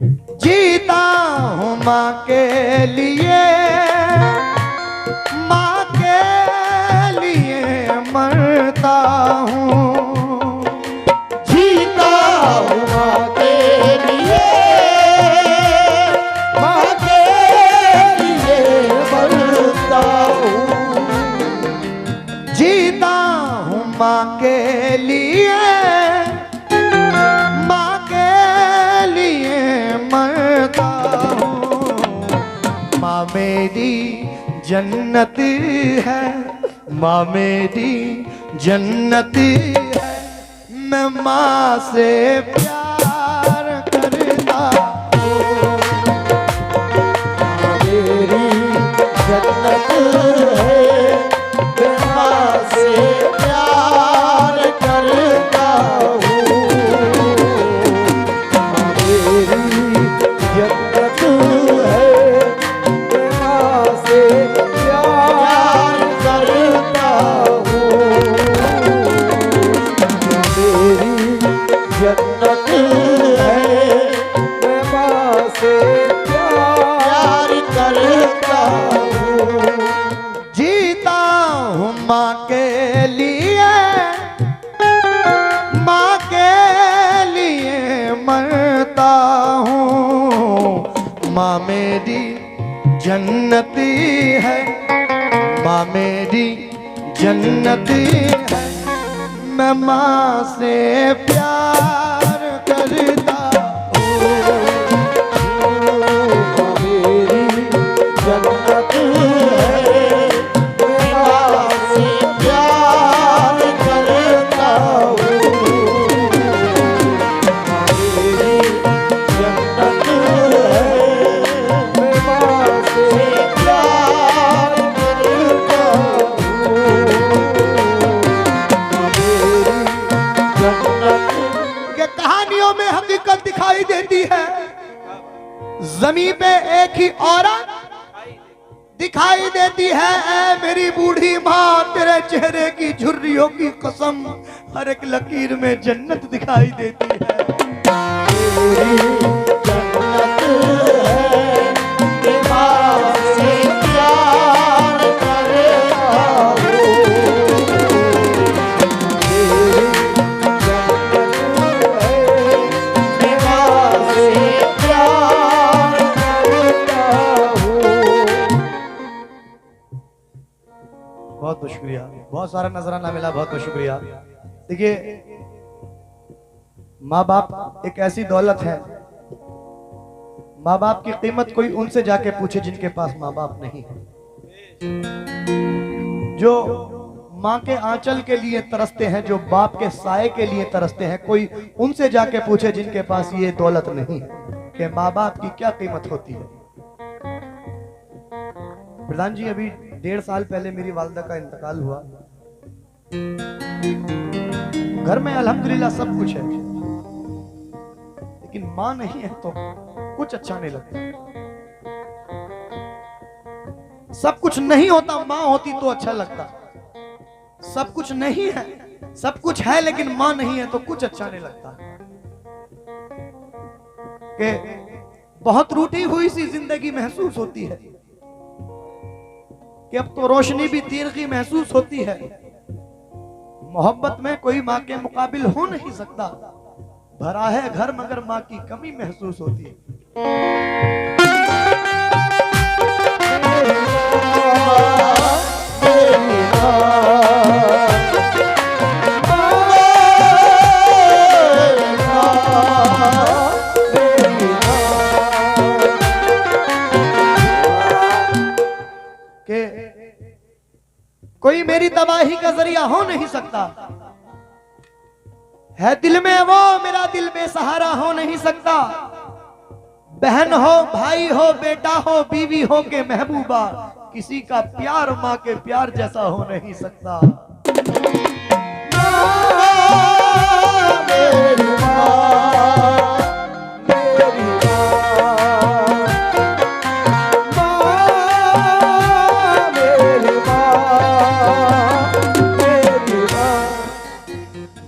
जीता हूँ माँ के लिए, माँ के लिए मरता हूँ। जीता हूँ माँ के लिए, माँ के लिए मरता हूँ। जीता हूँ माँ के लिए, माँ के लिए मरता हूँ। माँ मेरी जन्नत है, माँ मेरी जन्नत है। मैं माँ से प्यार करता हूँ। माँ मेरी जन्नत है, मैं माँ से प्यार करता हूँ। माँ मेरी जन्नत है, मैं माँ से प्यार करता हूँ। माँ मेरी जन्नत है, मैं माँ से प्यार करता हूँ। जीता हूँ माँ के लिए, माँ के लिए मरता हूँ। माँ मेरी जन्नती है, माँ मेरी जन्नती है। मैं माँ से प्यार करता हूँ। माँ मेरी जन्नत है, मैं माँ से प्यार करता हूँ। माँ मेरी जन्नत है, मैं माँ से प्यार करता हूँ। माँ मेरी जन्नत कि कहानियों में हकीकत दिखाई देती है। जमीन पे एक ही औरत दिखाई देती है। ऐ मेरी बूढ़ी माँ, तेरे चेहरे की झुर्रियों की कसम, हर एक लकीर में जन्नत दिखाई देती है। मेरी जन्नत है, मैं माँ से प्यार करता हूँ। मेरी जन्नत है, मैं माँ से प्यार करता हूँ। बहुत बहुत शुक्रिया, बहुत सारा नजराना मिला, बहुत बहुत शुक्रिया। देखिए, माँ बाप एक ऐसी दौलत है, माँ बाप की कीमत कोई उनसे जाके पूछे जिनके पास माँ बाप नहीं है, जो माँ के आंचल के लिए तरसते हैं, जो बाप के साए के लिए तरसते हैं। कोई उनसे जाके पूछे जिनके पास ये दौलत नहीं है कि माँ बाप की क्या कीमत होती है। प्रधान जी, अभी 1.5 साल पहले मेरी वालिदा का इंतकाल हुआ। घर में अल्हम्दुलिल्लाह सब कुछ है, लेकिन माँ नहीं है तो कुछ अच्छा नहीं लगता। सब कुछ नहीं होता, माँ होती तो अच्छा लगता। सब कुछ नहीं है, सब कुछ है लेकिन माँ नहीं है तो कुछ अच्छा नहीं लगता। कि बहुत रूठी हुई सी जिंदगी महसूस होती है, कि अब तो रोशनी भी तीरगी महसूस होती है। मोहब्बत में कोई माँ के मुकाबिल हो नहीं सकता। भरा है घर मगर माँ की कमी महसूस होती है। कोई मेरी तबाही का जरिया हो नहीं सकता है। दिल में वो मेरा दिल बेसहारा हो नहीं सकता। बहन हो, भाई हो, बेटा हो, बीवी हो के महबूबा, किसी का प्यार माँ के प्यार जैसा हो नहीं सकता।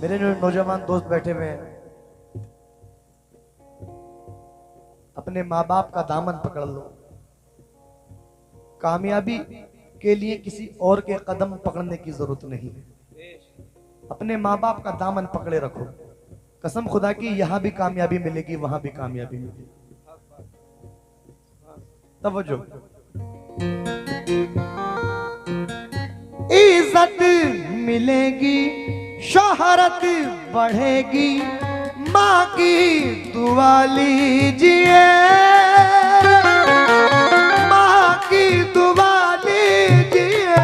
मेरी मेरे जो नौजवान दोस्त बैठे हुए हैं, अपने माँ बाप का दामन पकड़ लो। कामयाबी के लिए किसी और के कदम पकड़ने की जरूरत नहीं है, अपने माँ बाप का दामन पकड़े रखो। कसम खुदा की यहाँ भी कामयाबी मिलेगी, वहां भी कामयाबी मिलेगी। तवज्जो। इज्जत मिलेगी, शोहरत बढ़ेगी, माँ की दुआ लीजिए, माँ की दुआ लीजिए।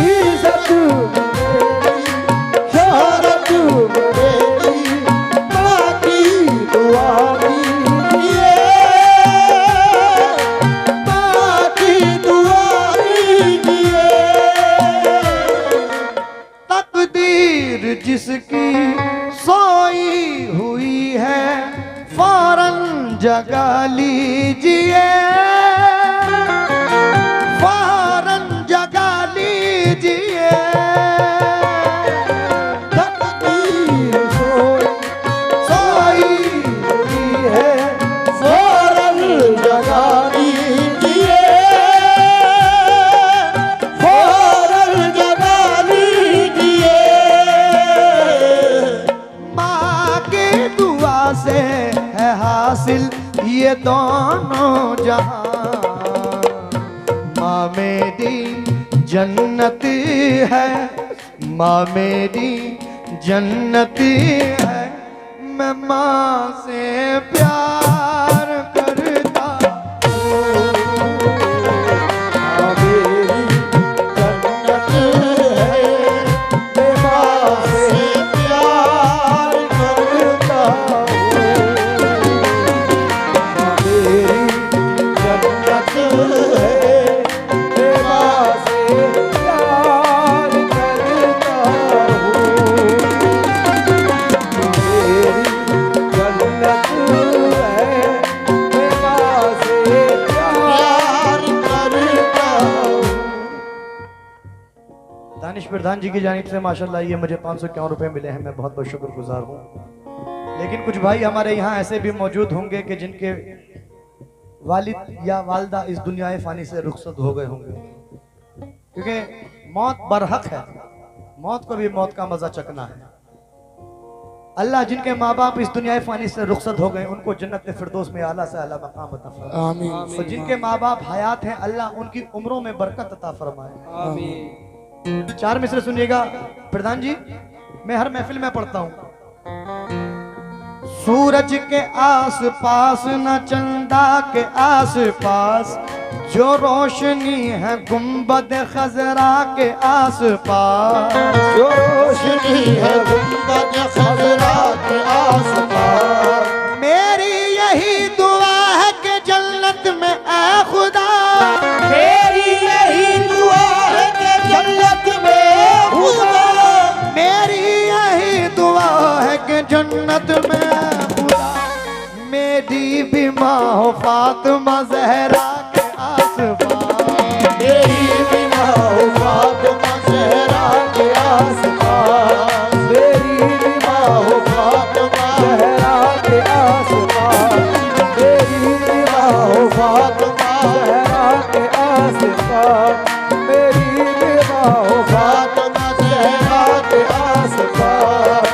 इज्जत शोहरत बढ़ेगी, माँ की दुआ लीजिए, माँ की दुआ लीजिए। तकदीर जिसकी सोई हुई है, फौरन जगा लीजिए, फौरन जगा लीजिए। तकदीर सोई हुई है, फौरन जगा लीजिए, फौरन जगा लीजिए। माँ की दुआ से है हासिल ये दोनों जहां। माँ मेरी जन्नत है, माँ मेरी जन्नत है, मैं माँ से प्यार करता हूँ। मेरी जन्नत है, मैं माँ से प्यार करता हूँ। मेरी जन्नत है, मैं माँ से प्यार करता हूँ। मेरी जन्नत है, मैं माँ से प्यार करता हूँ। दानिश प्रधान जी की जानिब से माशाल्लाह ये मुझे 551 रुपए मिले हैं, मैं बहुत बहुत शुक्रगुजार हूँ। लेकिन कुछ भाई हमारे यहाँ ऐसे भी मौजूद होंगे कि जिनके वालिद या वालदा इस दुनिया फानी से रुखसत हो गए होंगे, क्योंकि मौत बरहक है, मौत को भी मौत का मजा चखना है। अल्लाह जिनके माँ बाप इस दुनिया फानी से रुखसत हो गए उनको जन्नत फिरदौस में आला से आला मकाम अता फरमाए। आमीन। और जिनके माँ बाप हयात हैं अल्लाह उनकी उम्रों में बरकत अता फरमाए। आमीन। 4 मिसरे सुनिएगा प्रधान जी, मैं हर महफिल में पढ़ता हूँ। सूरज के आस पास न चंदा के आस पास, जो रोशनी है गुंबद खजरा के आस पास, जो रोशनी है गुंबद खजरा के आस-पास। मेरी यही दुआ है कि जन्नत में ऐ खुदा, मेरी यही दुआ है कि जन्नत में खुदा, मेरी यही दुआ है कि जन्नत में खुदा मेरी भी माँ हो फातिमा ज़हरा के आस पास। मेरी भी माँ हो फातिमा ज़हरा के आस-पास। मेरी भी माँ हो फातिमा ज़हरा के आस-पास। मेरी भी माँ हो फातिमा ज़हरा के आस-पास। मेरी भी माँ हो फातिमा ज़हरा के आस-पास।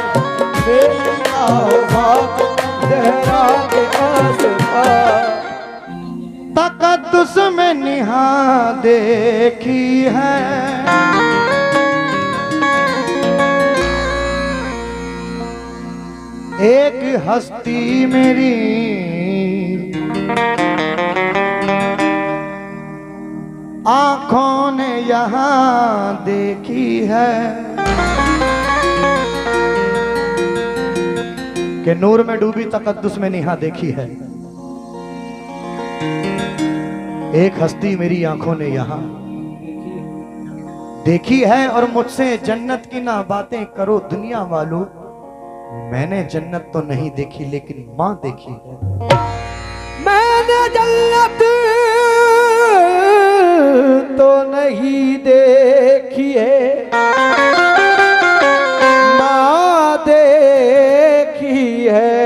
मेरी माँ हो फातिमा ज़हरा के आस-पास। तकद्दुस में निहा देखी है, एक हस्ती मेरी आंखों ने यहाँ देखी है, कि नूर में डूबी तकद्दुस में निहा देखी है। एक हस्ती मेरी आंखों ने यहाँ देखी है, और मुझसे जन्नत की ना बातें करो दुनिया वालों, मैंने जन्नत तो नहीं देखी लेकिन माँ देखी है। मैंने जन्नत तो नहीं देखी है, माँ देखी है।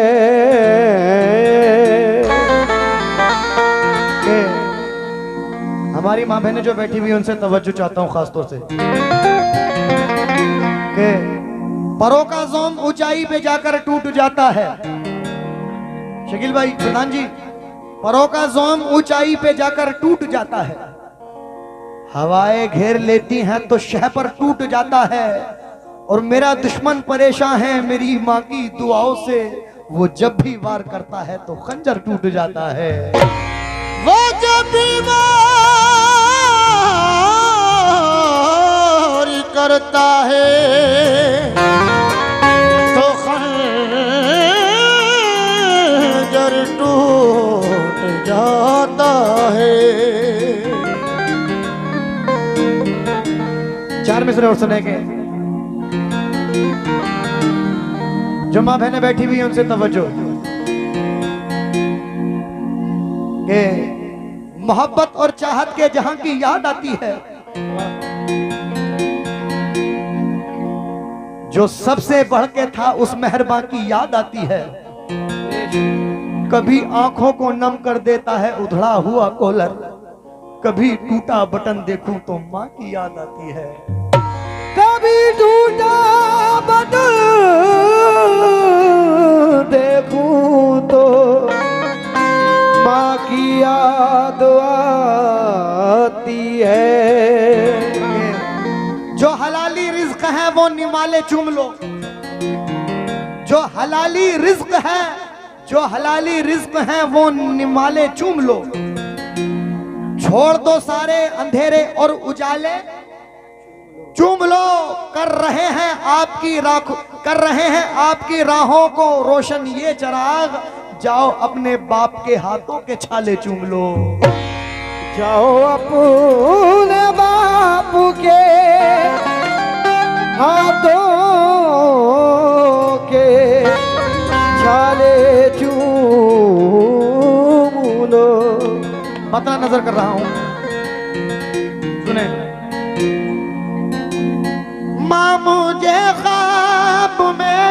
हमारी माँ बहनें जो बैठी हुई हैं उनसे तवज्जो चाहता हूँ खास तौर से कि परों का जोम ऊंचाई पे जाकर टूट जाता है। शकील भाई, प्रधान जी, परों का जोम ऊंचाई पे जाकर टूट जाता है। हवाएं घेर लेती हैं तो शह पर टूट जाता है। और मेरा दुश्मन परेशान है मेरी माँ की दुआओं से, वो जब भी वार करता है तो खंजर टूट जाता है। वो जब भी वार करता है तो खंजर टूट जाता है। 4 मिसरे और सुनेंगे। जो माँ बहनें बैठी हुई हैं उनसे तवज्जो कि मोहब्बत और चाहत के जहां की याद आती है, जो सबसे बढ़ के था उस मेहरबान की याद आती है। कभी आंखों को नम कर देता है उधड़ा हुआ कॉलर, कभी टूटा बटन देखूं तो माँ की याद आती है। कभी टूटा बदल देखूं तो माँ की याद आती है। जो हलाली रिज्क है वो निमाले चूम लो, जो हलाली रिज्क है, जो हलाली रिज्क है वो निमाले चूम लो। छोड़ दो सारे अंधेरे और उजाले, चूम लो। कर रहे हैं आपकी राहों को रोशन ये चराग, जाओ अपने बाप के हाथों के छाले चूम लो। जाओ अपने बाप के हाथों के छाले चूम लो। पता नजर कर रहा हूं, सुने। माँ मुझे ख्वाब में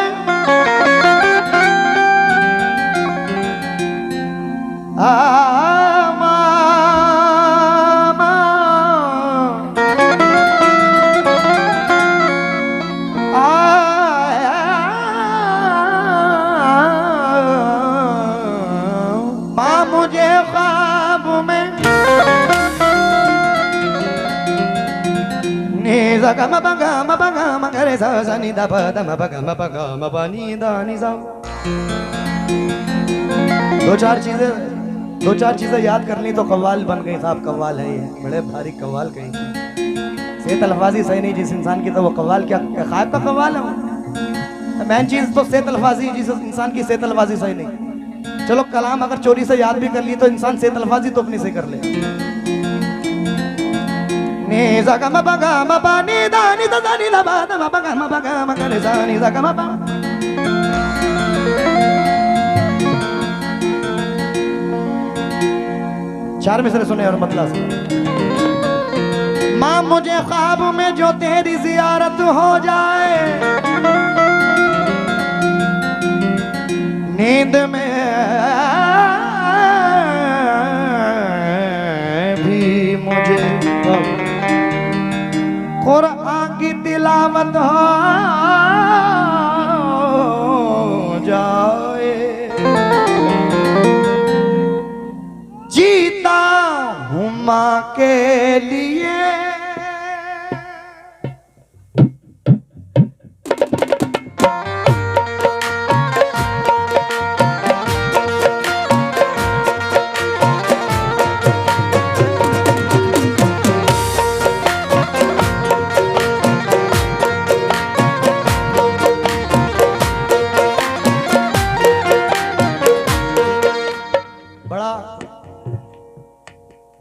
माँ मुझे ख्वाब में दो चार चीजें याद कर ली तो कव्वाल बन गई साहब। कव्वाल है ये, बड़े भारी कव्वाल कहीं की। सेहत अल्फाजी सही नहीं जिस इंसान की, तो वो कव्वाल क्या खाब का कव्वाल है। मेन चीज तो सेहत अल्फाजी, जिस इंसान की सेहत अल्फाजी सही नहीं। चलो कलाम अगर चोरी से याद भी कर ली तो इंसान सेहत अल्फाजी तो अपनी सही कर ले। चार मिसरे सुने और मतलब माँ मुझे ख्वाब में जो तेरी जियारत हो जाए, नींद में भी मुझे कुरान की तिलावत हो जाए, जीता हूँ माँ के लिए।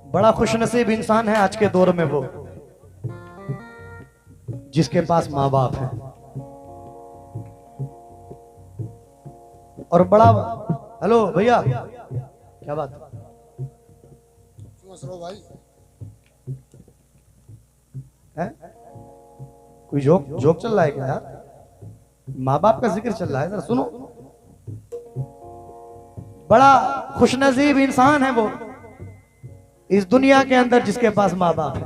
बड़ा खुशनसीब इंसान है आज के दौर में वो जिसके पास माँ बाप है। और बड़ा हेलो भैया, क्या बात भाई है? कोई जोक चल रहा है क्या यार? माँ बाप का जिक्र चल रहा है, जरा सुनो। बड़ा खुशनसीब इंसान है वो। इस दुनिया के अंदर जिसके पास माँ बाप है,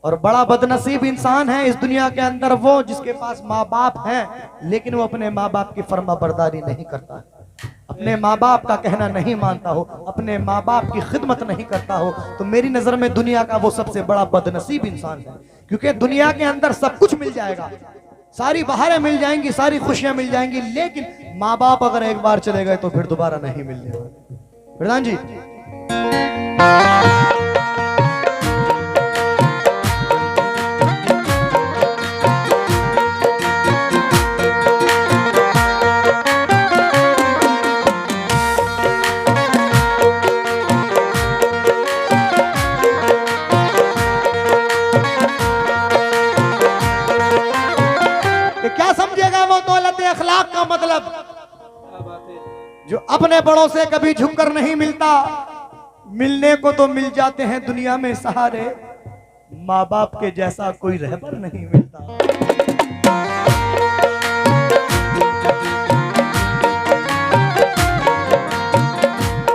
और बड़ा बदनसीब इंसान है इस दुनिया के अंदर वो जिसके पास माँ बाप है लेकिन वो अपने माँ बाप की फर्माबरदारी नहीं करता है, अपने माँ बाप का कहना नहीं मानता हो, अपने माँ बाप की खिदमत नहीं करता हो, तो मेरी नजर में दुनिया का वो सबसे बड़ा बदनसीब इंसान है। क्योंकि दुनिया के अंदर सब कुछ मिल जाएगा, सारी बहारें मिल जाएंगी, सारी खुशियां मिल जाएंगी, लेकिन माँ बाप अगर एक बार चले गए तो फिर दोबारा नहीं मिलने वाले। प्रधान जी, क्या समझेगा वो दौलत अखलाक का मतलब, जो अपने बड़ों से कभी झुककर नहीं मिलता, मिलने को तो मिल जाते हैं दुनिया में सहारे, माँ बाप के जैसा कोई रहबर नहीं मिलता।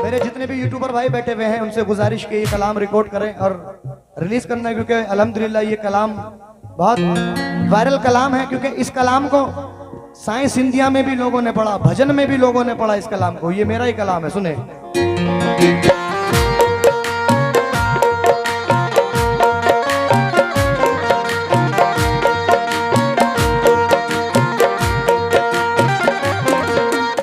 मेरे जितने भी यूट्यूबर भाई बैठे हुए हैं उनसे गुजारिश की ये कलाम रिकॉर्ड करें और रिलीज करना है, क्योंकि अल्हम्दुलिल्लाह ये कलाम बहुत वायरल कलाम है, क्योंकि इस कलाम को साइंस इंडिया में भी लोगों ने पढ़ा, भजन में भी लोगों ने पढ़ा इस कलाम को। ये मेरा ही कलाम है, सुने।